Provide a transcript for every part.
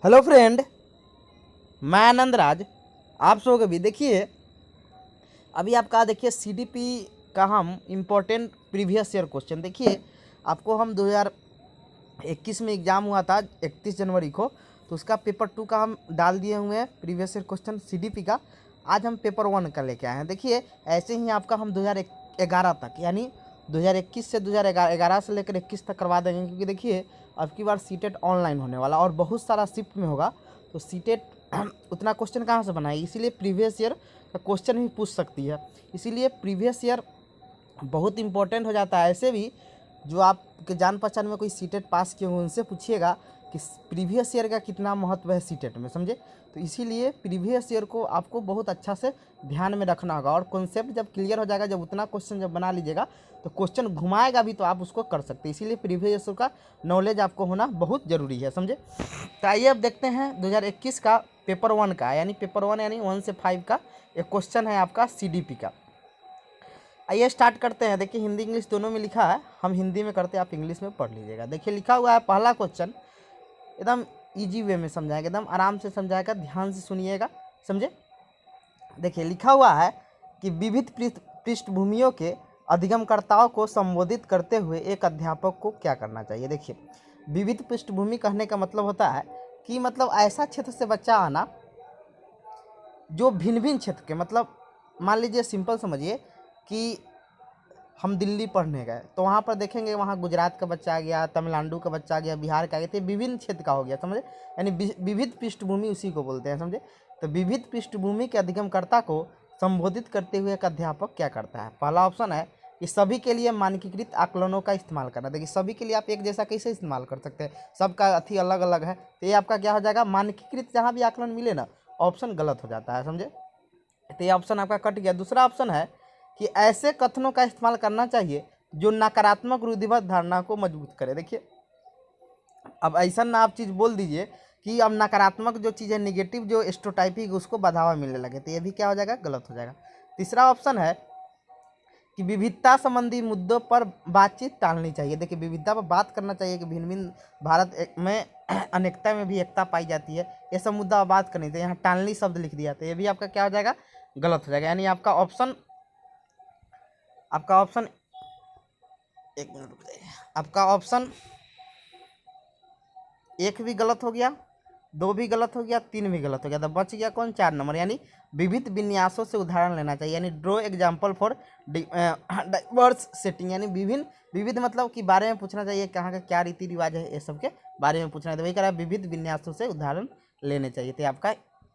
Hello friend, मैं आनंद राज। आप सब अभी देखिए, अभी आपका देखिए सीडीपी का हम इम्पोर्टेंट प्रीवियस ईयर क्वेश्चन देखिए। आपको हम 2021 में एग्ज़ाम हुआ था 31 जनवरी को, तो उसका पेपर 2 का हम डाल दिए हुए हैं प्रीवियस ईयर क्वेश्चन सीडीपी का। आज हम पेपर 1 का लेके आए हैं। देखिए ऐसे ही आपका हम 2011 तक, यानी 2021 से 2011 से लेकर 21 तक करवा देंगे, क्योंकि देखिए अब की बार सीटेट ऑनलाइन होने वाला और बहुत सारा शिफ्ट में होगा, तो सीटेट उतना क्वेश्चन कहाँ से बनाएगी, इसीलिए प्रीवियस ईयर का क्वेश्चन ही पूछ सकती है। इसीलिए प्रीवियस ईयर बहुत इंपॉर्टेंट हो जाता है। ऐसे भी जो आपके जान पहचान में कोई सीटेट पास किए होंगे उनसे पूछिएगा कि प्रीवियस ईयर का कितना महत्व है सीटेट में, समझे। तो इसीलिए प्रीवियस ईयर को आपको बहुत अच्छा से ध्यान में रखना होगा, और कॉन्सेप्ट जब क्लियर हो जाएगा, जब उतना क्वेश्चन जब बना लीजिएगा तो क्वेश्चन घुमाएगा भी तो आप उसको कर सकते हैं। इसीलिए प्रीवियस ईयर का नॉलेज आपको होना बहुत ज़रूरी है, समझे। तो आइए अब देखते हैं 2021 का पेपर 1 का, यानी पेपर 1 यानी 1 से 5 का एक क्वेश्चन है आपका सीडीपी का। आइए स्टार्ट करते हैं। देखिए हिंदी इंग्लिश दोनों में लिखा है, हम हिंदी में करते हैं, आप इंग्लिश में पढ़ लीजिएगा। देखिए लिखा हुआ है पहला क्वेश्चन, एकदम इजी वे में समझाएगा, एकदम आराम से समझाएगा, ध्यान से सुनिएगा, समझे। देखिए लिखा हुआ है कि विविध पृष्ठभूमियों के अधिगमकर्ताओं को संबोधित करते हुए एक अध्यापक को क्या करना चाहिए। देखिए विविध पृष्ठभूमि कहने का मतलब होता है कि मतलब ऐसा क्षेत्र से बच्चा आना जो भिन्न भिन्न क्षेत्र के, मतलब मान लीजिए सिंपल समझिए कि हम दिल्ली पढ़ने गए तो वहाँ पर देखेंगे वहाँ गुजरात का बच्चा आ गया, तमिलनाडु का बच्चा आ गया, बिहार का आ गया, तो विभिन्न क्षेत्र का हो गया, समझे। यानी विविध पृष्ठभूमि उसी को बोलते हैं, समझे। तो विविध पृष्ठभूमि के अधिगमकर्ता को संबोधित करते हुए एक अध्यापक क्या करता है। पहला ऑप्शन है कि सभी के लिए मानकीकृत आकलनों का इस्तेमाल करना। देखिए सभी के लिए आप एक जैसा कैसे इस्तेमाल कर सकते हैं, सबका अथी अलग अलग है, तो ये आपका क्या हो जाएगा, मानकीकृत जहाँ भी आकलन मिले ना, ऑप्शन गलत हो जाता है, समझे। तो ये ऑप्शन आपका कट गया। दूसरा ऑप्शन है कि ऐसे कथनों का इस्तेमाल करना चाहिए जो नकारात्मक रूढ़िबद्ध धारणा को मजबूत करे। देखिए अब ऐसा ना आप चीज़ बोल दीजिए कि अब नकारात्मक जो चीज़ है, निगेटिव जो स्टेरियोटाइपिंग, उसको बढ़ावा मिलने लगे, तो ये भी क्या हो जाएगा, गलत हो जाएगा। तीसरा ऑप्शन है कि विविधता संबंधी मुद्दों पर बातचीत टालनी चाहिए। देखिए विविधता पर बात करना चाहिए कि भिन्न भिन्न में अनेकता में भी एकता पाई जाती है, ये सब मुद्दा पर बात करनी चाहिए। यहाँ टालनी शब्द लिख दिया, तो ये भी आपका क्या हो जाएगा, गलत हो जाएगा। यानी आपका ऑप्शन एक मिनट रुक जाइए, आपका ऑप्शन 1 भी गलत हो गया, 2 भी गलत हो गया, 3 भी गलत हो गया, तो बच गया कौन, 4 नंबर। यानी विविध विन्यासों से उदाहरण लेना चाहिए, यानी draw example for diverse setting, यानी विभिन्न विविध मतलब कि बारे में पूछना चाहिए, कहाँ का क्या रीति रिवाज है, ये सब के बारे में पूछना है। तो वही कह रहा है विविध विन्यासों से उदाहरण लेने चाहिए, तो आपका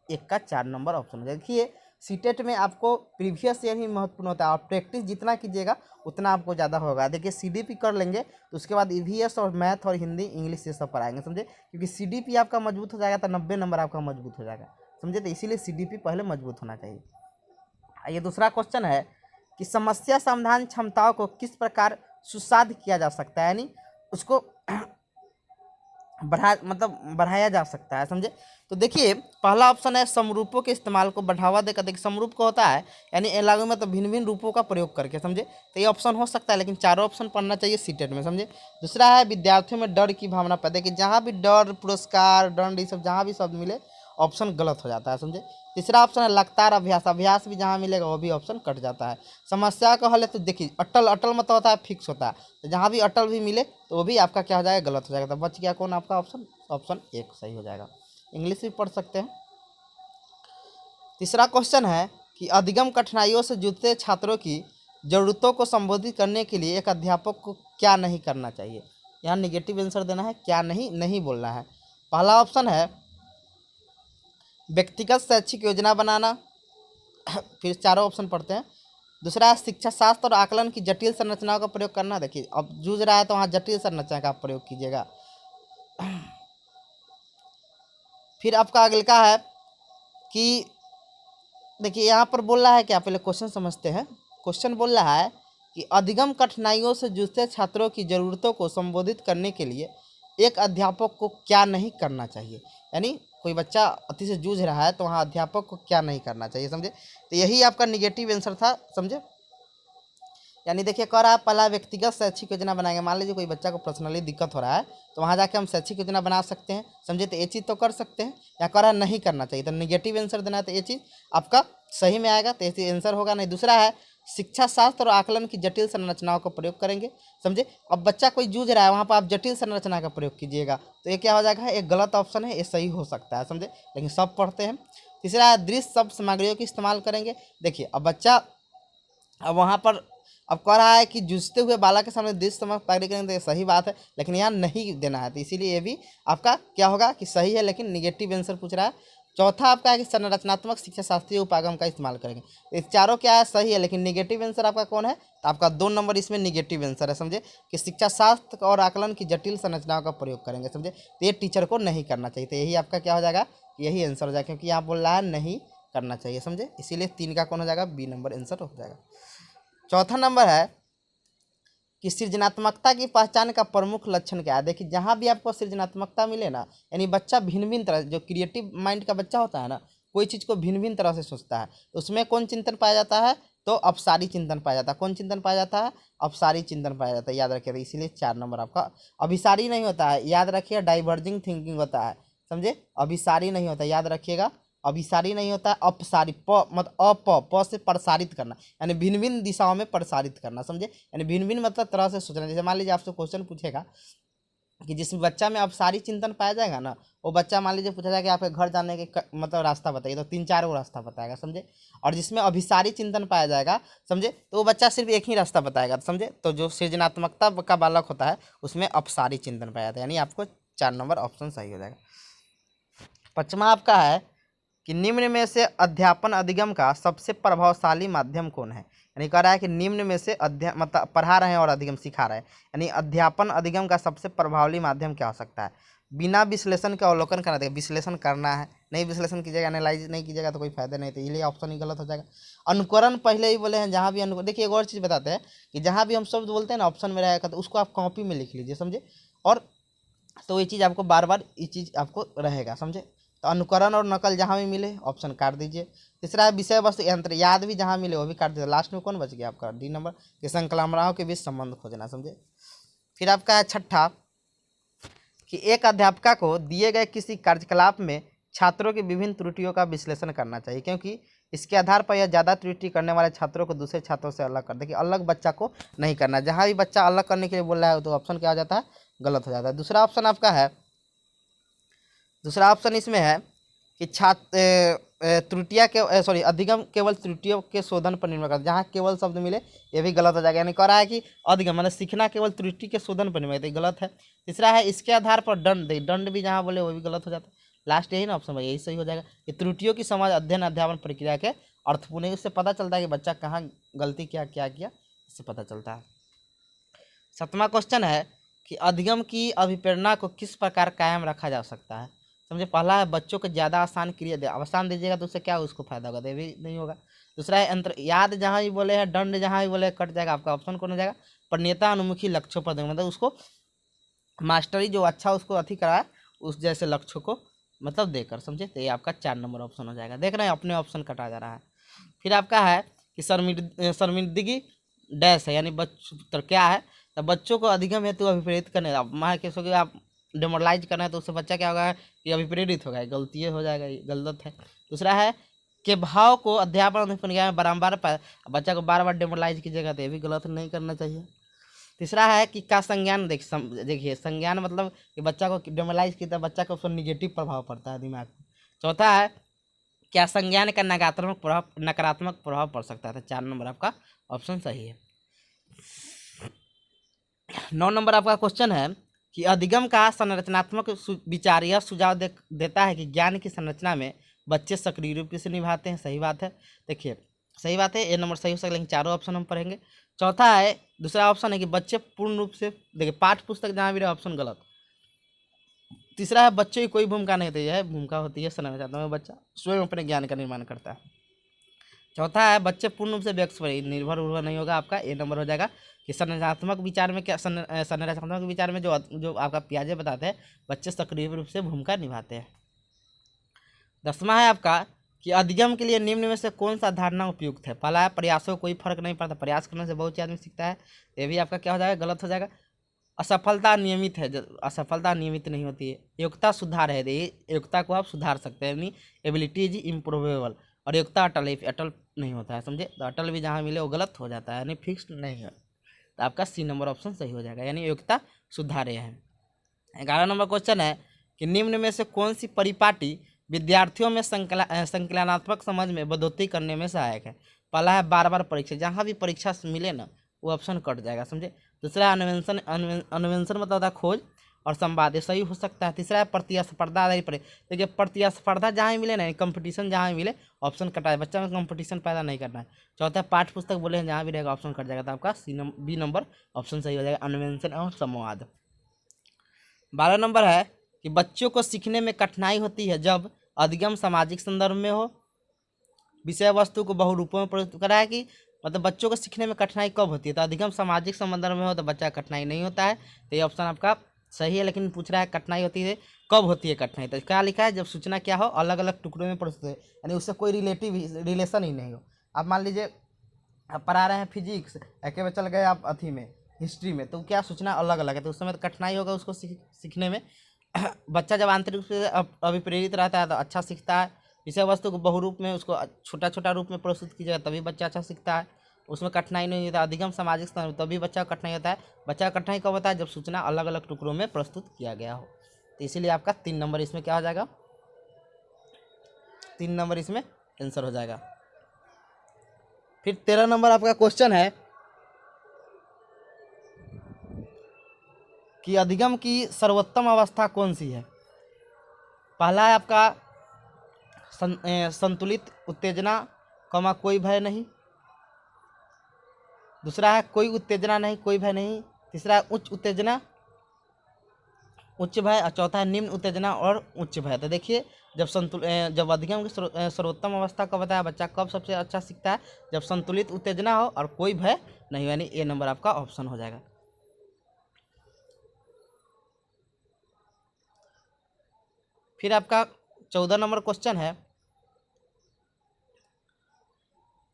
1 का 4 नंबर ऑप्शन हो जाए। देखिए सीटेट में आपको प्रीवियस ईयर ही महत्वपूर्ण होता है, और प्रैक्टिस जितना कीजिएगा उतना आपको ज़्यादा होगा। देखिए सीडीपी कर लेंगे तो उसके बाद ईवीएस और मैथ और हिंदी इंग्लिश ये सब पढ़ाएंगे, समझे। क्योंकि सीडीपी आपका मजबूत हो जाएगा तो 90 नंबर आपका मजबूत हो जाएगा, समझे। तो इसीलिए सीडीपी पहले मजबूत होना चाहिए। ये दूसरा क्वेश्चन है कि समस्या समाधान क्षमताओं को किस प्रकार सुसाध किया जा सकता है, यानी उसको बढ़ाया जा सकता है, समझे। तो देखिए पहला ऑप्शन है समरूपों के इस्तेमाल को बढ़ावा देकर। देखिए समरूप को होता है यानी एलागो में तो भिन्न भिन्न रूपों का प्रयोग करके, समझे। तो ये ऑप्शन हो सकता है, लेकिन चारों ऑप्शन पढ़ना चाहिए सीटेट में, समझे। दूसरा है विद्यार्थियों में डर की भावना पैदा, कि जहाँ भी डर, पुरस्कार, दंड, ये सब जहाँ भी शब्द मिले ऑप्शन गलत हो जाता है, समझे। तीसरा ऑप्शन है लगातार अभ्यास, अभ्यास भी जहाँ मिलेगा वो भी ऑप्शन कट जाता है। समस्या का हल है तो देखिए अटल, अटल मतलब होता है फिक्स होता है, तो जहाँ भी अटल भी मिले तो वो भी आपका क्या हो जाएगा, गलत हो जाएगा। तो बच गया कौन आपका ऑप्शन, ऑप्शन 1 सही हो जाएगा। इंग्लिश भी पढ़ सकते हैं। तीसरा क्वेश्चन है कि अधिगम कठिनाइयों से जूझते छात्रों की ज़रूरतों को संबोधित करने के लिए एक अध्यापक को क्या नहीं करना चाहिए। यहाँ निगेटिव आंसर देना है, क्या नहीं नहीं बोलना है। पहला ऑप्शन है व्यक्तिगत शैक्षिक योजना बनाना, फिर चारों ऑप्शन पढ़ते हैं। दूसरा है शिक्षा शास्त्र और आकलन की जटिल संरचनाओं का प्रयोग करना। देखिए अब जूझ रहा है तो वहाँ जटिल संरचना का प्रयोग कीजिएगा। फिर आपका अगले का है कि देखिए यहाँ पर बोल रहा है कि आप पहले क्वेश्चन समझते हैं। क्वेश्चन बोल रहा है कि अधिगम कठिनाइयों से जूझते छात्रों की ज़रूरतों को संबोधित करने के लिए एक अध्यापक को क्या नहीं करना चाहिए, यानी कोई बच्चा अति से जूझ रहा है तो वहाँ अध्यापक को क्या नहीं करना चाहिए, समझे। तो यही आपका निगेटिव आंसर था, समझे। यानी देखिए कह रहा है पहला व्यक्तिगत शैक्षिक योजना बनाएंगे। मान लीजिए कोई बच्चा को पर्सनली दिक्कत हो रहा है तो वहाँ जाके हम शैक्षिक योजना बना सकते हैं, समझे। तो ये चीज़ तो कर सकते हैं। या कह रहा है नहीं करना चाहिए, तो निगेटिव आंसर देना है, तो ये चीज़ आपका सही में आएगा, तो ये चीज़ आंसर होगा नहीं। दूसरा है शिक्षा शास्त्र और आकलन की जटिल संरचनाओं का प्रयोग करेंगे, समझे। अब बच्चा कोई जूझ रहा है वहाँ पर आप जटिल संरचना का प्रयोग कीजिएगा, तो ये क्या हो जाएगा, एक गलत ऑप्शन है, ये सही हो सकता है, समझे, लेकिन सब पढ़ते हैं। तीसरा है दृश्य शब्द सामग्रियों की इस्तेमाल करेंगे। देखिए अब बच्चा अब वहाँ पर अब कह रहा है कि जूझते हुए बालक के सामने दृश्य सामग्री करेंगे, तो ये सही बात है, लेकिन यहाँ नहीं देना है, तो इसीलिए ये भी आपका क्या होगा कि सही है, लेकिन निगेटिव आंसर पूछ रहा है। चौथा आपका है कि संरचनात्मक शिक्षा शास्त्रीय उपागम का इस्तेमाल करेंगे। ये चारों क्या है, सही है, लेकिन निगेटिव आंसर आपका कौन है, तो आपका 2 नंबर इसमें निगेटिव आंसर है, समझे, कि शिक्षा शास्त्र और आकलन की जटिल संरचनाओं का प्रयोग करेंगे, समझे। तो ये टीचर को नहीं करना चाहिए, तो यही आपका क्या हो जाएगा, यही आंसर हो जाएगा, क्योंकि यहाँ बोल रहा है नहीं करना चाहिए, समझे, इसीलिए 3 का कौन हो जाएगा, बी नंबर आंसर हो जाएगा। चौथा नंबर है कि सृजनात्मकता की पहचान का प्रमुख लक्षण क्या है। देखिए जहाँ भी आपको सृजनात्मकता मिले ना, यानी बच्चा भिन्न भिन्न तरह, जो क्रिएटिव माइंड का बच्चा होता है ना, कोई चीज़ को भिन्न भिन्न तरह से सोचता है, तो उसमें कौन चिंतन पाया जाता है, तो अपसारी चिंतन पाया जाता है। कौन चिंतन पाया जाता है, अपसारी चिंतन पाया जाता है, याद रखिए, इसीलिए 4 नंबर आपका। अभिसारी नहीं होता है, याद रखिए, डाइवर्जिंग थिंकिंग होता है, समझे, अभिसारी नहीं होता, याद रखिएगा, अभिसारी नहीं होता, अपसारी, प मतलब प से प्रसारित करना, यानी भिन्न भिन्न दिशाओं में प्रसारित करना, समझे, यानी भिन्न भिन्न मतलब तरह से सोचना। जैसे मान लीजिए आपसे क्वेश्चन पूछेगा कि जिस बच्चा में अपसारी चिंतन पाया जाएगा ना, वो बच्चा मान लीजिए पूछा जाएगा कि आपके घर जाने के मतलब रास्ता बताइए, तो 3-4 वो रास्ता बताएगा, समझे। और जिसमें अभिसारी चिंतन पाया जाएगा, समझे, तो वो बच्चा सिर्फ एक ही रास्ता बताएगा, समझे। तो जो सृजनात्मकता का बालक होता है उसमें अपसारी चिंतन पाया जाता है, यानी आपको 4 नंबर ऑप्शन सही हो जाएगा। 5वां आपका है कि निम्न में से अध्यापन अधिगम का सबसे प्रभावशाली माध्यम कौन है। यानी कह रहा है कि निम्न में से मतलब पढ़ा रहे हैं और अधिगम सिखा रहे हैं, यानी अध्यापन अधिगम का सबसे प्रभावशाली माध्यम क्या हो सकता है। बिना विश्लेषण के अवलोकन करना, देखिए विश्लेषण करना है, नहीं विश्लेषण कीजिएगा, एनालाइज नहीं कीजिएगा तो कोई फायदा नहीं, तो इसलिए ऑप्शन ही गलत हो जाएगा। अनुकरण पहले ही बोले हैं, जहाँ भी अनुकरण, देखिए एक और चीज़ बताते हैं कि जहाँ भी हम शब्द बोलते हैं ना ऑप्शन में रहेगा, तो उसको आप कॉपी में लिख लीजिए, समझे, और तो ये चीज़ आपको बार बार ये चीज़ आपको रहेगा, समझे। तो अनुकरण और नकल जहाँ भी मिले ऑप्शन काट दीजिए। तीसरा है विषय वस्तु यंत्र, याद भी जहाँ मिले वो भी काट दीजिए। लास्ट में कौन बच गया आपका, डी नंबर, कि संकलमराओं के बीच संबंध खोजना, समझे। फिर आपका है छठा कि एक अध्यापका को दिए गए किसी कार्यकलाप में छात्रों की विभिन्न त्रुटियों का विश्लेषण करना चाहिए, क्योंकि इसके आधार पर यह ज़्यादा त्रुटि करने वाले छात्रों को दूसरे छात्रों से अलग कर दे, कि अलग बच्चा को नहीं करना। जहाँ भी बच्चा अलग करने के लिए बोल रहा है तो ऑप्शन क्या हो जाता है, गलत हो जाता है। दूसरा ऑप्शन आपका है, दूसरा ऑप्शन इसमें है कि छात्र त्रुटियाँ के सॉरी अधिगम केवल त्रुटियों के शोधन पर निर्भर करता है, जहाँ केवल शब्द मिले ये भी गलत हो जाएगा। यानी कह रहा है कि अधिगम मतलब सीखना केवल त्रुटि के शोधन पर निर्भर करता है, गलत है। तीसरा है इसके आधार पर दंड दे, दंड भी जहाँ बोले वो भी गलत हो जाता है। लास्ट यही ना ऑप्शन भाई, यही सही हो जाएगा कि त्रुटियों की समझ अध्ययन अध्यापन प्रक्रिया के अर्थपूर्ण है, उससे पता चलता है कि बच्चा कहाँ गलती क्या क्या किया, इससे पता चलता है। 7वां क्वेश्चन है कि अधिगम की अभिप्रेरणा को किस प्रकार कायम रखा जा सकता है। समझे, पहला है बच्चों को ज़्यादा आसान क्रिया दे, आसान दीजिएगा तो उससे क्या उसको फायदा होगा, तो ये भी नहीं होगा। दूसरा है अंतर, याद जहाँ भी बोले हैं, दंड जहाँ भी बोले कट जाएगा, आपका ऑप्शन कौन हो जाएगा, प्रणेता अनुमुखी लक्ष्यों पर देंगे, मतलब उसको मास्टरी जो अच्छा उसको अथी कराए उस जैसे लक्ष्यों को मतलब देकर, समझे। तो ये आपका 4 नंबर ऑप्शन हो जाएगा। देख रहे हैं अपने ऑप्शन कटा जा रहा है। फिर आपका है कि शर्मिंदगी डैश है, यानी तो क्या है, तो बच्चों को अधिगम हेतु अभिप्रेरित करने, मान के सोचिए आप डेमोरलाइज करना है तो उससे बच्चा क्या होगा कि अभिप्रेरित होगा, गलती हो जाएगा, ये गलत है। दूसरा है कि भाव को अध्यापन प्रक्रिया में बारम्बार बच्चा को बार बार डेमोरलाइज कीजिएगा, तो ये भी गलत, नहीं करना चाहिए। तीसरा है कि का संज्ञान देखिए संज्ञान मतलब कि बच्चा को डेमोरलाइज किया तो बच्चा को उसका निगेटिव प्रभाव पड़ता है दिमाग में। चौथा है क्या संज्ञान का नकारात्मक प्रभाव पड़ सकता है, तो 4 नंबर आपका ऑप्शन सही है। 9 नंबर आपका क्वेश्चन है कि अधिगम का संरचनात्मक विचार यह सुझाव देता है कि ज्ञान की संरचना में बच्चे सक्रिय रूप से निभाते हैं, सही बात है। देखिए सही बात है, ये नंबर सही हो सकता है, लेकिन चारों ऑप्शन हम पढ़ेंगे। चौथा है, दूसरा ऑप्शन है कि बच्चे पूर्ण रूप से, देखिए पाठ्य पुस्तक जहाँ भी रहे ऑप्शन गलत। तीसरा है बच्चे की कोई भूमिका नहीं होती है, भूमिका होती है संरचना में, बच्चा स्वयं अपने ज्ञान का निर्माण करता है। चौथा है बच्चे पूर्ण रूप से व्यक्ति पर निर्भर उर्भर नहीं होगा, आपका ए नंबर हो जाएगा कि संरचनात्मक विचार में क्या, संरचनात्मक विचार में जो आपका पियाजे बताते हैं बच्चे सक्रिय रूप से भूमिका निभाते हैं। 10वां है आपका कि अधिगम के लिए निम्न में से कौन सा धारणा उपयुक्त है। पहला है प्रयासों कोई फर्क नहीं पड़ता, प्रयास करने से बहुत ही आदमी सीखता है, ये भी आपका क्या हो जाएगा, गलत हो जाएगा। असफलता नियमित है, असफलता नियमित नहीं होती है। योग्यता सुधार है, योग्यता को आप सुधार सकते हैं, यानी एबिलिटी इज इम्प्रूवेबल। और योग्यता अटल है, अटल नहीं होता है, समझे। तो अटल भी जहाँ मिले वो गलत हो जाता है, यानी फिक्स्ड नहीं है। तो आपका सी नंबर ऑप्शन सही हो जाएगा, यानी योग्यता सुधारे है। 11 नंबर क्वेश्चन है कि निम्न में से कौन सी परिपाटी विद्यार्थियों में संकलनात्मक समझ में बढ़ोतरी करने में सहायक है। पहला है बार बार परीक्षा, जहाँ भी परीक्षा से मिले ना वो ऑप्शन कट जाएगा, समझे। दूसरा है अन्वेषण मतलब होता है खोज और संवाद, ये सही हो सकता है। तीसरा है प्रतिस्पर्धा आधारित परीक्षा, देखिए प्रतिस्पर्धा जहाँ ही मिले ना, कंपटीशन जहाँ ही मिले ऑप्शन कटा है, बच्चा में कंपटीशन पैदा नहीं करना है। चौथा पाठ्य पुस्तक बोले हैं, जहाँ भी रहेगा ऑप्शन कट जाएगा, तो आपका बी नंबर ऑप्शन सही हो जाएगा, अन्वेषण और संवाद। 12 नंबर है कि बच्चों को सीखने में कठिनाई होती है जब अधिगम सामाजिक संदर्भ में हो, विषय वस्तु को बहुरूपों में प्रस्तुत करा है कि मतलब बच्चों को सीखने में कठिनाई कब होती है, तो अधिगम सामाजिक संदर्भ में हो तो बच्चा कठिनाई नहीं होता है, तो ये ऑप्शन आपका सही है। लेकिन पूछ रहा है कठिनाई होती है कब होती है कठिनाई, तो क्या लिखा है, जब सूचना क्या हो अलग अलग टुकड़ों में प्रस्तुत है, यानी उससे कोई रिलेशन ही नहीं हो। आप मान लीजिए आप पढ़ा रहे हैं फिजिक्स, एक में चल गए आप अथी में हिस्ट्री में, तो क्या सूचना अलग अलग है, तो उस समय तो कठिनाई होगा उसको सीखने में। बच्चा जब आंतरिक रूप से अभिप्रेरित रहता है तो अच्छा सीखता है। विषय वस्तु को बहुरूप में उसको छोटा छोटा रूप में प्रस्तुत कीजिएगा तभी बच्चा अच्छा सीखता है, उसमें कठिनाई नहीं होता। अधिगम सामाजिक संदर्भ तभी बच्चा को कठिनाई होता है, बच्चा को कठिनाई कब होता है, जब सूचना अलग अलग टुकड़ों में प्रस्तुत किया गया हो। तो इसीलिए आपका 3 नंबर इसमें क्या हो जाएगा, 3 नंबर इसमें आंसर हो जाएगा। फिर 13 नंबर आपका क्वेश्चन है कि अधिगम की सर्वोत्तम अवस्था कौन सी है। पहला है आपका संतुलित उत्तेजना, कोई भय नहीं। दूसरा है कोई उत्तेजना नहीं, कोई भय नहीं। तीसरा है उच्च उत्तेजना, उच्च भय। और चौथा है निम्न उत्तेजना और उच्च भय। तो देखिए जब अधिगम की सर्वोत्तम अवस्था कब बताया, बच्चा कब सबसे अच्छा सीखता है, जब संतुलित उत्तेजना हो और कोई भय नहीं, यानी ए नंबर आपका ऑप्शन हो जाएगा। फिर आपका 14 नंबर क्वेश्चन है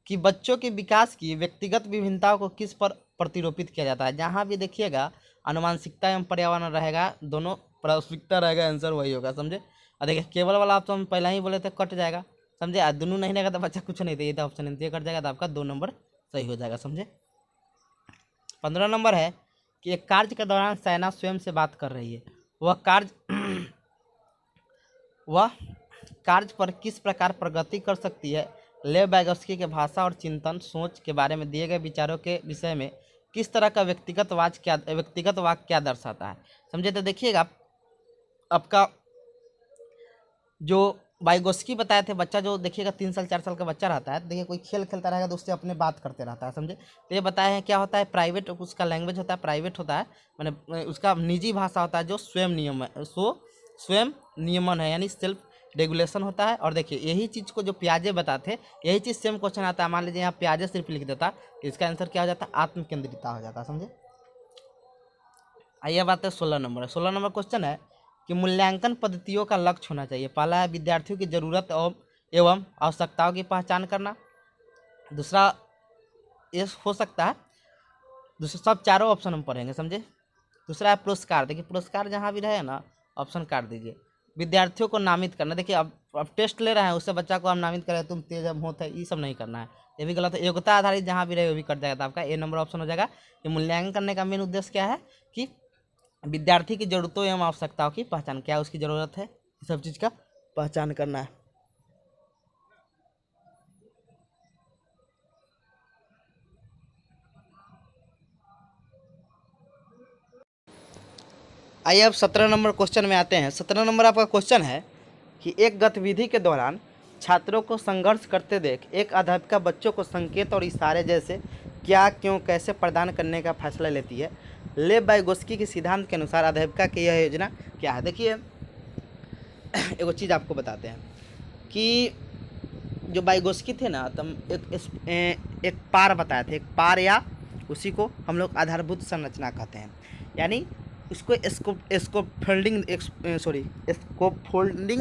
कि बच्चों के विकास की व्यक्तिगत विभिन्नताओं को किस पर प्रतिरूपित किया जाता है। जहाँ भी देखिएगा अनुमानसिकता एवं पर्यावरण रहेगा, दोनों प्रासंगिकता रहेगा, आंसर वही होगा, समझे। और देखिए केवल वाला ऑप्शन पहले ही बोले थे कट जाएगा, समझे। दोनों नहीं रहेगा तो बच्चा कुछ नहीं था, ये तो ऑप्शन नहीं कट जाएगा, तो आपका 2 नंबर सही हो जाएगा, समझे। 15 नंबर है कि एक कार्य के दौरान सेना स्वयं से बात कर रही है, वह कार्य पर किस प्रकार प्रगति कर सकती है। लेव वाइगोत्स्की के भाषा और चिंतन सोच के बारे में दिए गए विचारों के विषय में किस तरह का व्यक्तिगत वाक्य क्या दर्शाता है, समझे। तो देखिएगा आपका जो वाइगोत्स्की बताए थे, बच्चा जो देखिएगा 3 साल 4 साल का बच्चा रहता है, देखिए कोई खेल खेलता रहेगा तो उससे अपने बात करते रहता है, समझे। तो ये बताए हैं क्या होता है, प्राइवेट उसका लैंग्वेज होता है, प्राइवेट होता है, मैंने उसका निजी भाषा होता है जो स्वयं नियमन है, यानी सेल्फ रेगुलेशन होता है। और देखिए यही चीज़ को जो प्याजे बताते, यही चीज़ सेम क्वेश्चन आता है, मान लीजिए यहाँ प्याजे सिर्फ लिख देता, इसका आंसर क्या हो जाता है, आत्मकेंद्रिता हो जाता है, समझे। आइए बात है 16 नंबर। 16 नंबर क्वेश्चन है कि मूल्यांकन पद्धतियों का लक्ष्य होना चाहिए। पहला है विद्यार्थियों की जरूरत एवं आवश्यकताओं की पहचान करना। दूसरा ये हो सकता है, दूसरा सब चारों ऑप्शन हम पढ़ेंगे, समझे। दूसरा है पुरस्कार, देखिए पुरस्कार जहाँ भी रहे ना ऑप्शन काट दीजिए। विद्यार्थियों को नामित करना, देखिए अब टेस्ट ले रहे हैं, उससे बच्चा को हम नामित करें तुम तेज होत है, ये सब नहीं करना है, ये भी गलत है। योग्यता आधारित जहाँ भी रहे वो भी कट जाएगा, तो आपका ए नंबर ऑप्शन हो जाएगा। कि मूल्यांकन करने का मेन उद्देश्य क्या है कि विद्यार्थी की जरूरतों एवं आवश्यकताओं की पहचान, क्या उसकी ज़रूरत है, इस सब चीज़ का पहचान करना है। आइए अब 17 नंबर क्वेश्चन में आते हैं। 17 नंबर आपका क्वेश्चन है कि एक गतिविधि के दौरान छात्रों को संघर्ष करते देख एक अध्यापिका बच्चों को संकेत और इशारे जैसे क्या, क्यों, कैसे प्रदान करने का फैसला लेती है। लेव वाइगोत्स्की के सिद्धांत के अनुसार अध्यापिका की यह योजना क्या है। देखिए एक चीज़ आपको बताते हैं कि जो वाइगोत्स्की थे ना, तो एक पार बताए थे, एक पार या उसी को हम लोग आधारभूत संरचना कहते हैं। यानी उसको स्कोपफोल्डिंग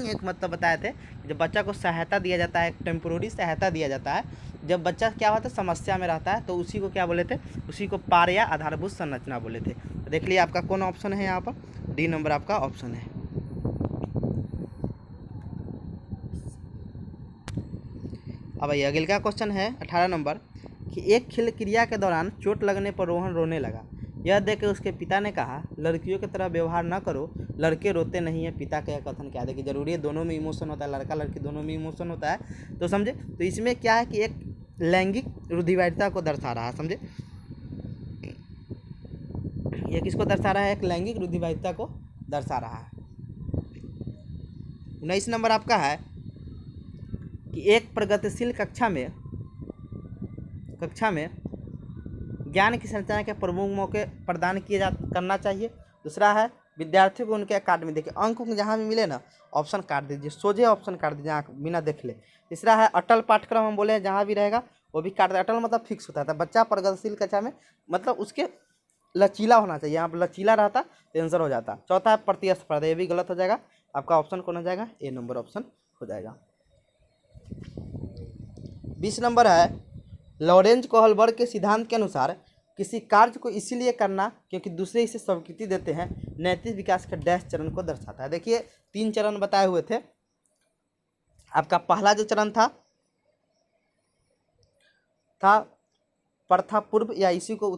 एक मतलब बताए थे, जब बच्चा को सहायता दिया जाता है, एक टेम्पोररी सहायता दिया जाता है, जब बच्चा क्या होता है समस्या में रहता है, तो उसी को क्या बोले थे, उसी को पार या आधारभूत संरचना बोले थे। तो देख लिए आपका कौन ऑप्शन है यहाँ पर, डी नंबर आपका ऑप्शन है। अब आइए अगले का क्वेश्चन है 18 नंबर कि एक खेल क्रिया के दौरान चोट लगने पर रोहन रोने लगा। यह देख के उसके पिता ने कहा, लड़कियों की तरह व्यवहार न करो, लड़के रोते नहीं हैं। पिता का यह कथन क्या है? देखिए जरूरी है, दोनों में इमोशन होता है, लड़का लड़की दोनों में इमोशन होता है, तो समझे। तो इसमें क्या है कि एक लैंगिक रूढ़िवादिता को दर्शा रहा है, समझे। ये किसको दर्शा रहा है? एक लैंगिक रूढ़िवादिता को दर्शा रहा है। 19 नंबर आपका है कि एक प्रगतिशील कक्षा में ज्ञान की संरचना के प्रमुख मौके प्रदान करना चाहिए। दूसरा है विद्यार्थियों को उनके अकादमी, देखिए अंक जहाँ भी मिले ना ऑप्शन काट दीजिए, सोझे ऑप्शन काट दीजिए बिना देख ले। तीसरा है अटल पाठ्यक्रम, हम बोले जहाँ भी रहेगा वो भी काट दे। अटल मतलब फिक्स होता है, बच्चा प्रगतिशील कक्षा में मतलब उसके लचीला होना चाहिए, यहाँ पर लचीला रहता तो आंसर हो जाता। चौथा है प्रतिस्पर्धा, ये भी गलत हो जाएगा, आपका ऑप्शन कौन हो जाएगा? ए नंबर ऑप्शन हो जाएगा। 20 नंबर है लॉरेंज कोहलबर्ग के सिद्धांत के अनुसार किसी कार्य को इसीलिए करना क्योंकि दूसरे इसे स्वीकृति देते हैं नैतिक विकास के डैश चरण को दर्शाता है। देखिए 3 चरण बताए हुए थे। आपका पहला जो चरण था प्रथा पूर्व या इसी को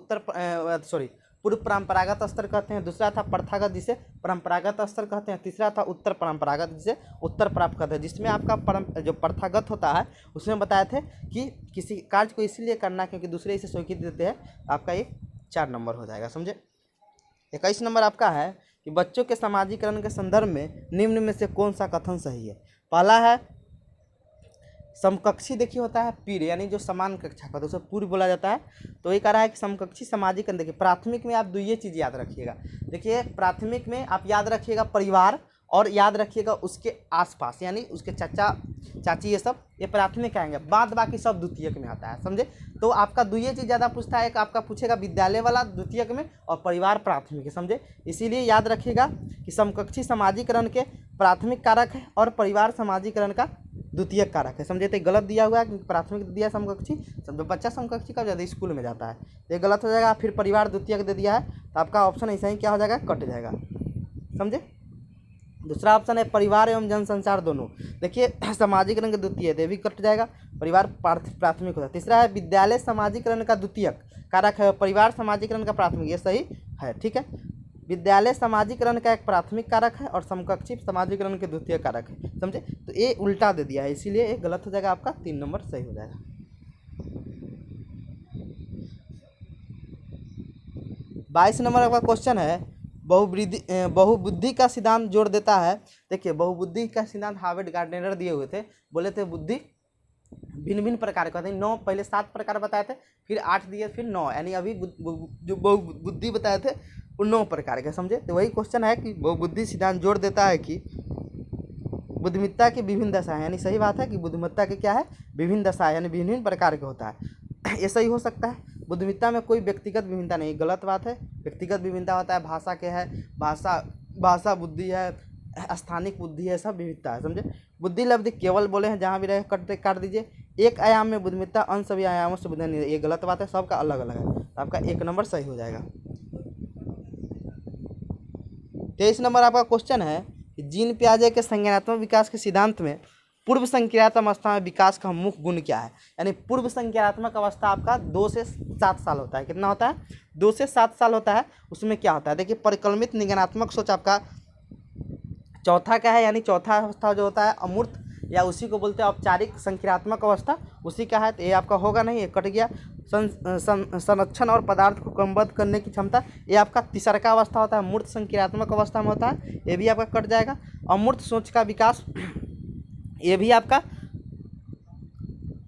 पूर्व परंपरागत स्तर कहते हैं। दूसरा था प्रथागत जिसे परंपरागत स्तर कहते हैं। तीसरा था उत्तर परंपरागत जिसे उत्तर प्राप्त कहते हैं। जिसमें आपका जो प्रथागत होता है उसमें बताए थे कि किसी कार्य को इसीलिए करना क्योंकि दूसरे इसे स्वीकृति देते हैं। आपका ये 4 नंबर हो जाएगा, समझे। 21 नंबर आपका है कि बच्चों के समाजीकरण के संदर्भ में निम्न में से कौन सा कथन सही है? पहला है समकक्षी, देखिए होता है पीर, यानी जो समान कक्षा का, तो उसे पूर्व बोला जाता है। तो ये कह रहा है कि समकक्षी सामाजिकरण। देखिए प्राथमिक में आप दो ये चीज़ याद रखिएगा। देखिए प्राथमिक में आप याद रखिएगा परिवार और याद रखिएगा उसके आसपास, यानी उसके चाचा चाची, ये सब ये प्राथमिक आएंगे, बाद बाकी सब द्वितीयक में आता है, समझे। तो आपका दो ये चीज़ ज़्यादा पूछता है, एक आपका पूछेगा विद्यालय वाला द्वितीयक में और परिवार प्राथमिक है, समझे। इसीलिए याद रखिएगा कि समकक्षी सामाजिकरण के प्राथमिक कारक है और परिवार सामाजिकरण का द्वितीयक कारक है, समझे। तो गलत दिया हुआ है क्योंकि प्राथमिक दिया समकक्षी, समझो बच्चा समकक्षी कब जाता है? स्कूल में जाता है, ये गलत हो जाएगा। फिर परिवार द्वितीयक दे दिया है, तो आपका ऑप्शन ऐसा ही क्या हो जाएगा? कट जाएगा, समझे। दूसरा ऑप्शन है परिवार एवं जनसंचार दोनों, देखिए सामाजिकरण का द्वितीय है, भी कट जाएगा, परिवार प्राथमिक होता है। तीसरा है विद्यालय सामाजिकरण का द्वितीयक कारक है, परिवार सामाजिकरण का प्राथमिक, ये सही है, ठीक है। विद्यालय सामाजिकरण का एक प्राथमिक कारक है और समकक्षी सामाजिकरण के द्वितीय कारक है, समझे। तो ये उल्टा दे दिया है, इसीलिए ये गलत हो जाएगा, आपका 3 नंबर सही हो जाएगा। 22 नंबर आपका क्वेश्चन है बहुबुद्धि का सिद्धांत जोड़ देता है। देखिए बहुबुद्धि का सिद्धांत हार्वर्ड गार्डनर दिए हुए थे, बोले थे बुद्धि भिन्न भिन्न प्रकार के होते हैं। 9 पहले 7 प्रकार बताए थे, फिर 8 दिए, फिर 9, यानी अभी जो बहुबुद्धि बताए थे वो 9 प्रकार के, समझे। तो वही क्वेश्चन है कि बहुबुद्धि सिद्धांत जोड़ देता है कि बुद्धिमत्ता की विभिन्न दशा है, यानी सही बात है कि बुद्धिमत्ता के क्या है? विभिन्न दशा, यानी विभिन्न प्रकार के होता है। ये सही हो सकता है। बुद्धिमत्ता में कोई व्यक्तिगत विभिन्नता नहीं, गलत बात है। व्यक्तिगत विभिन्नता होता है भाषा के है, भाषा बुद्धि है, स्थानिक बुद्धि है, सब विविधता है, समझे। बुद्धि लब्धि केवल बोले हैं, जहाँ भी रहे काट दीजिए। एक आयाम में बुद्धिमत्ता अन्य सभी आयामों से बुद्धि नहीं, ये गलत बात है, सबका अलग अलग है। तो आपका 1 नंबर सही हो जाएगा। 23 नंबर आपका क्वेश्चन है कि जीन पियाजे के संज्ञानात्मक विकास के सिद्धांत में पूर्व संक्रियात्मक अवस्था में विकास का मुख्य गुण क्या है? यानी पूर्व संक्रियात्मक अवस्था आपका 2 से 7 साल होता है। कितना होता है? 2 से 7 साल होता है। उसमें क्या होता है? देखिए परिकल्पित निगमनात्मक सोच आपका चौथा का है, यानी चौथा अवस्था जो होता है अमूर्त, या उसी को बोलते हैं औपचारिक संक्रियात्मक अवस्था, उसी का है। तो ये आपका होगा नहीं, ये कट गया। संरक्षण और पदार्थ को क्रमबद्ध करने की क्षमता, ये आपका तीसरा अवस्था होता है, मूर्त संक्रियात्मक अवस्था में होता है, ये भी आपका कट जाएगा। अमूर्त सोच का विकास, ये भी आपका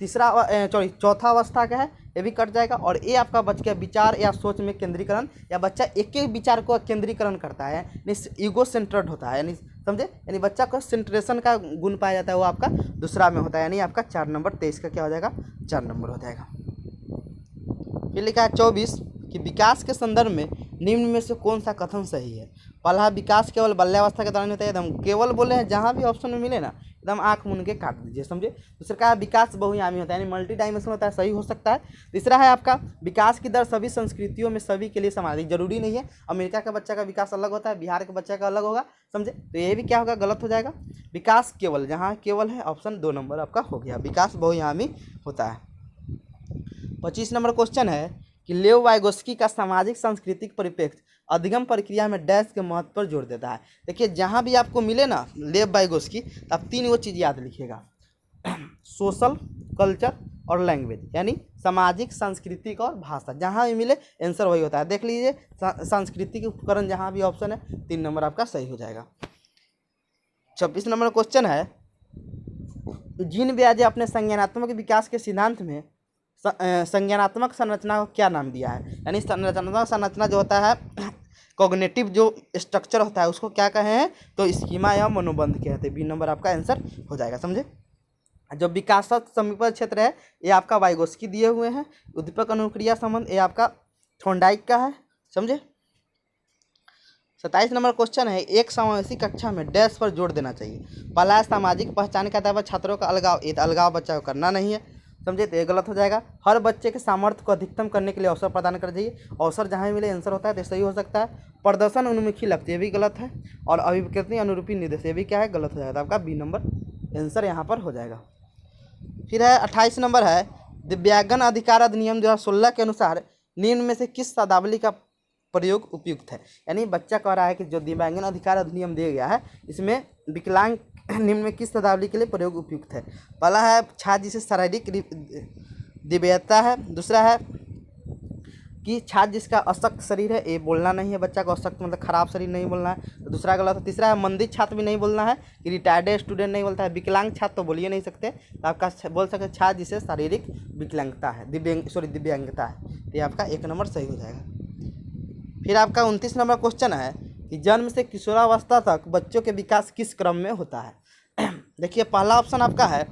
चौथा अवस्था का है, ये भी कट जाएगा। और ये आपका बच गया विचार या सोच में केंद्रीकरण, या बच्चा एक एक विचार को केंद्रीकरण करता है, यानी ईगो सेंटर्ड होता है, यानी समझे, यानी बच्चा को सेंट्रेशन का गुण पाया जाता है, वो आपका दूसरा में होता है, यानी आपका 4 नंबर 23 का क्या हो जाएगा? 4 नंबर हो जाएगा। फिर लिखा है 24 कि विकास के संदर्भ में निम्न में से कौन सा कथन सही है? पहला, विकास केवल बाल्यावस्था के दौरान होता है, एकदम केवल बोले हैं, जहाँ भी ऑप्शन में मिले ना एकदम आंख मूंद के काट दीजिए, समझे। दूसरा का विकास बहुआयामी होता है, यानी मल्टी डायमेंशनल होता है, सही हो सकता है। तीसरा है आपका, विकास की दर सभी संस्कृतियों में सभी के लिए समान है, जरूरी नहीं है, अमेरिका का बच्चा का विकास अलग होता है, बिहार के बच्चे का अलग होगा, समझे। तो ये भी क्या होगा, गलत हो जाएगा। विकास केवल, जहाँ केवल है ऑप्शन 2 नंबर आपका हो गया, विकास बहुआयामी होता है। 25 नंबर क्वेश्चन है कि लेव वाइगोस्की का सामाजिक सांस्कृतिक परिप्रेक्ष्य अधिगम प्रक्रिया में डैश के महत्व पर जोर देता है। देखिए जहाँ भी आपको मिले ना लेव वाइगोस्की, तो आप 3 वो चीज़ याद लिखिएगा, सोशल, कल्चर और लैंग्वेज, यानी सामाजिक, सांस्कृतिक और भाषा, जहाँ भी मिले आंसर वही होता है। देख लीजिए सांस्कृतिक उपकरण, जहाँ भी ऑप्शन है 3 नंबर आपका सही हो जाएगा। 26 नंबर क्वेश्चन है, जीन ब्याजे अपने संज्ञानात्मक विकास के सिद्धांत में संज्ञानात्मक संरचना को क्या नाम दिया है? यानी संरचनात्मक संरचना जो होता है, कॉग्निटिव जो स्ट्रक्चर होता है, उसको क्या कहे हैं? तो स्कीमा या मनोबंध कहते हैं। बी नंबर आपका आंसर हो जाएगा, समझे। जो विकासक समीपन क्षेत्र है ये आपका वाइगोस्की दिए हुए हैं। उद्दीपक अनुक्रिया संबंध ये आपका थॉर्नडाइक का है, समझे। 27 नंबर क्वेश्चन है, एक समावेशी कक्षा में डैश पर जोर देना चाहिए। पहला, सामाजिक पहचान का दावा, छात्रों का अलगाव, ये अलगाव बच्चा को करना नहीं है, समझे, तो ये गलत हो जाएगा। हर बच्चे के सामर्थ्य को अधिकतम करने के लिए अवसर प्रदान करना चाहिए, अवसर जहाँ मिले आंसर होता है, तो सही हो सकता है। प्रदर्शन उन्मुखी लगती है, ये भी गलत है। और अभिकृति अनुरूपी निर्देश, ये भी क्या है, गलत हो जाएगा। तो आपका बी नंबर आंसर यहाँ पर हो जाएगा। फिर है 28 नंबर है, दिव्यांगन अधिकार अधिनियम 2016 के अनुसार निम्न में से किस शब्दावली का प्रयोग उपयुक्त है? यानी बच्चा कह रहा है कि जो दिव्यांगन अधिकार अधिनियम दिया गया है, इसमें विकलांग निम्न में किस शब्दावली के लिए प्रयोग उपयुक्त है? पहला है छात्र जिसे शारीरिक दिव्यता है। दूसरा है कि छात्र जिसका अशक्त शरीर है, ये बोलना नहीं है, बच्चा को अशक्त मतलब खराब शरीर नहीं बोलना है, तो दूसरा गलत है। तीसरा है मंदिर छात्र भी नहीं बोलना है, कि रिटायर्ड स्टूडेंट नहीं बोलता है। विकलांग छात्र तो बोलिए नहीं सकते, तो आपका बोल सकते छात्र जिसे शारीरिक विकलांगता है, दिव्यांगता है, तो ये आपका 1 नंबर सही हो जाएगा। फिर आपका 29 नंबर क्वेश्चन है कि जन्म से किशोरावस्था तक बच्चों के विकास किस क्रम में होता है? देखिए पहला ऑप्शन आपका है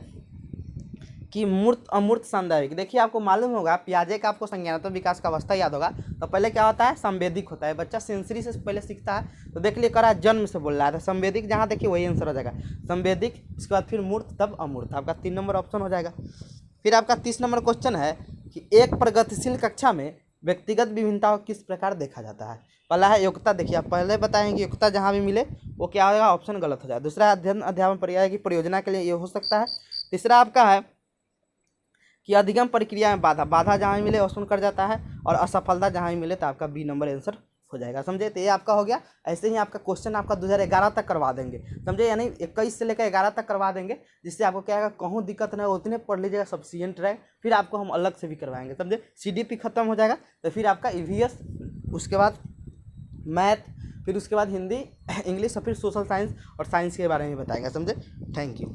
कि मूर्त अमूर्त सांदर्भिक। देखिए आपको मालूम होगा पियाजे का आपको संज्ञानात्मक विकास का अवस्था याद होगा, तो पहले क्या होता है, संवेदिक होता है, बच्चा सेंसरी से पहले सीखता है। तो देख लिए करा जन्म से बोल रहा है, तो संवेदिक जहाँ देखिए वही आंसर हो जाएगा, संवेदिक, उसके बाद फिर मूर्त, तब अमूर्त, आपका 3 नंबर ऑप्शन हो जाएगा। फिर आपका 30 नंबर क्वेश्चन है कि एक प्रगतिशील कक्षा में व्यक्तिगत विभिन्नता को किस प्रकार देखा जाता है? पहला है योग्यता, देखिए आप पहले बताएंगे योग्यता जहाँ भी मिले वो क्या होगा, ऑप्शन गलत हो जाएगा। दूसरा है अध्ययन अध्यापन प्रक्रिया की प्रयोजना के लिए ये हो सकता है। तीसरा आपका है कि अधिगम प्रक्रिया में बाधा, बाधा जहाँ भी मिले ऑप्शन कर जाता है। और असफलता जहाँ भी मिले तो आपका बी नंबर आंसर हो जाएगा, समझे। तो ये आपका हो गया। ऐसे ही आपका क्वेश्चन आपका 2011 तक करवा देंगे, समझे, यानी 21 से लेकर 11 तक करवा देंगे, जिससे आपको क्या है, कहूँ दिक्कत ना, उतने पढ़ लीजिएगा सफिशिएंट रहे। फिर आपको हम अलग से भी करवाएंगे, समझे। CDP खत्म हो जाएगा तो फिर आपका EVS, उसके बाद मैथ, फिर उसके बाद हिंदी, इंग्लिश और फिर सोशल साइंस और साइंस के बारे में बताएंगे, समझे। Thank you.